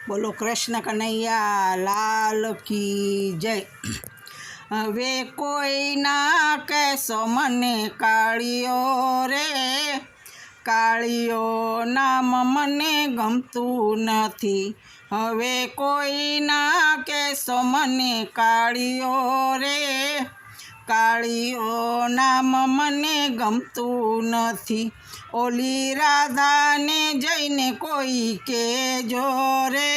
બોલો કૃષ્ણ કનૈયા લાલ કી જય। હવે કોઈ ના કહેશો મને કાળિયો રે, કાળિયો નામ મને ગમતું નથી। હવે કોઈ ના કહેશો મને કાળિયો રે, કાળિયો નામ મને ગમતું નથી। ઓલી રાધાને જઈને કોઈ કહેજો રે,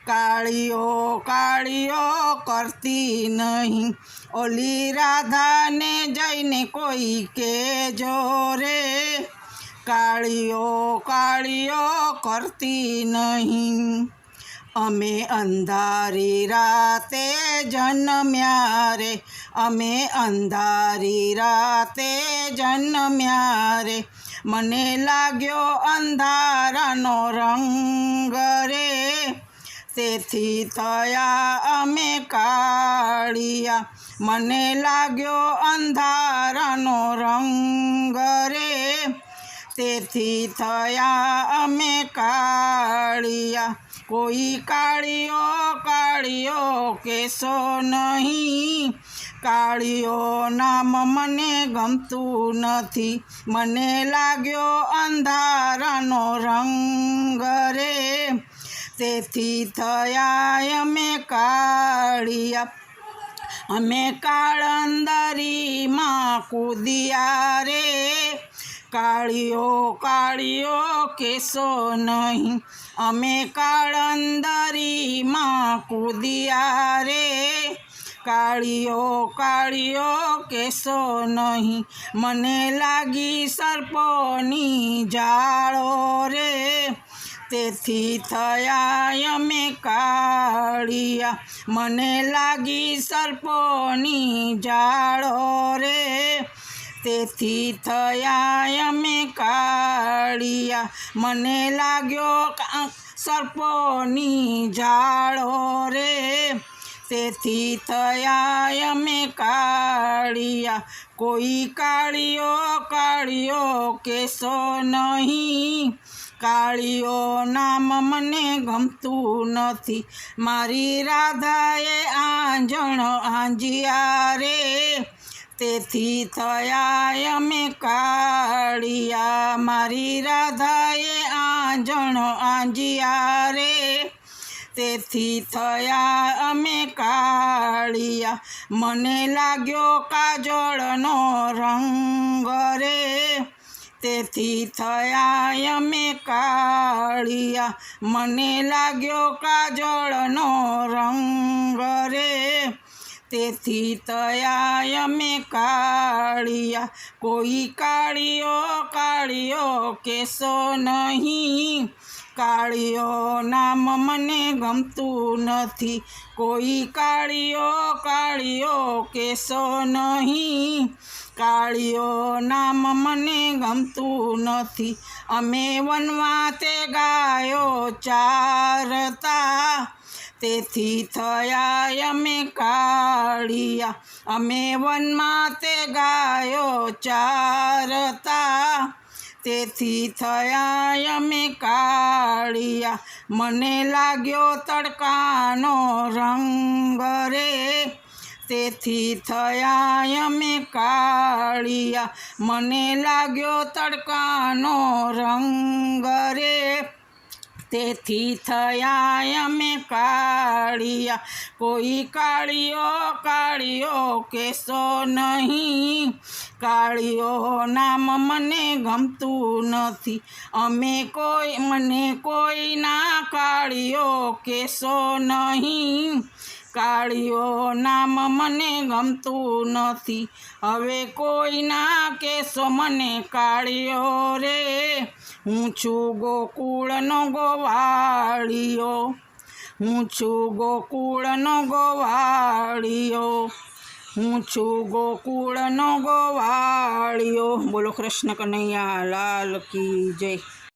કાળિયો કાળિયો કરતી નહીં। ઓલી રાધાને જઈને કોઈ કહેજો રે, કાળિયો કાળિયો કરતી નહીં। અમે અંધારી રાતે જન્મ્યા રે, અમે અંધારી રાતે જન્મ્યા રે। મને લાગ્યો અંધારાનો રંગ રે, તેથી થયા અમે કાળિયા। મને લાગ્યો અંધારાનો રંગ રે, તેથી થયા અમે કાળિયા। કોઈ કાળિયો કાળિયો કહેશો નહીં, કાળિયો નામ મને ગમતું નથી। મને લાગ્યો અંધારાનો રંગ રે, તેથી થયા અમે કાળિયા। અમે કાળંદરીમાં કૂદ્યા રે, કાળિયો કાળિયો કહેશો નહીં। અમે કાળંદરીમાં કૂદ્યા રે, કાળિયો કાળિયો કહેશો નહીં। મને લાગી સર્પોની જાળો રે, તેથી થયા અમે કાળિયા। મને લાગી સર્પોની જાળો રે, તેથી થયા અમે કાળિયા। મને લાગ્યો સર્પોની જાળો રે, તેથી થયા અમે કાળિયા। કોઈ કાળિયો કાળિયો કહેશો નહીં, કાળિયો નામ મને ગમતું નથી। મારી રાધાએ આંજણ આંજ્યા રે, તેથી થયા અમે કાળિયા। મારી રાધાએ આંજણ આંજ્યા રે, તેથી થયા અમે કાળિયા। મને લાગ્યો કાજળનો રંગ રે, તેથી થયા અમે કાળિયા। મને લાગ્યો કાજળનો રંગ રે, તેથી થયા અમે કાળિયા। કોઈ કાળિયો કાળિયો કહેશો નહીં, કાળિયો નામ મને ગમતું નથી। કોઈ કાળિયો કાળિયો કહેશો નહીં, કાળિયો નામ મને ગમતું નથી। અમે વનવાતે ગાયો ચારતા, તેથી થયા અમે કાળિયા। અમે વનમાં તે ગાયો ચારતા, તેથી થયા અમે કાળિયા। મને લાગ્યો તડકાનો રંગ રે, તેથી થયા અમે કાળિયા। મને લાગ્યો તડકાનો રંગ રે, તેથી થયા અમે કાળિયા। કોઈ કાળિયો કાળિયો કહેશો નહીં, કાળિયો નામ મને ગમતું નથી। મને કોઈ ના કાળિયો કહેશો નહીં, કાળિયો નામ મને ગમતું નથી। હવે કોઈ ના કહેશો મને કાળિયો રે, હું છું ગોકુળનો ગોવાળિયો, હું છું ગોકુળનો ગોવાળિયો, હું છું ગોકુળનો ગોવાળિયો। બોલો કૃષ્ણ કનૈયા લાલ કી જય।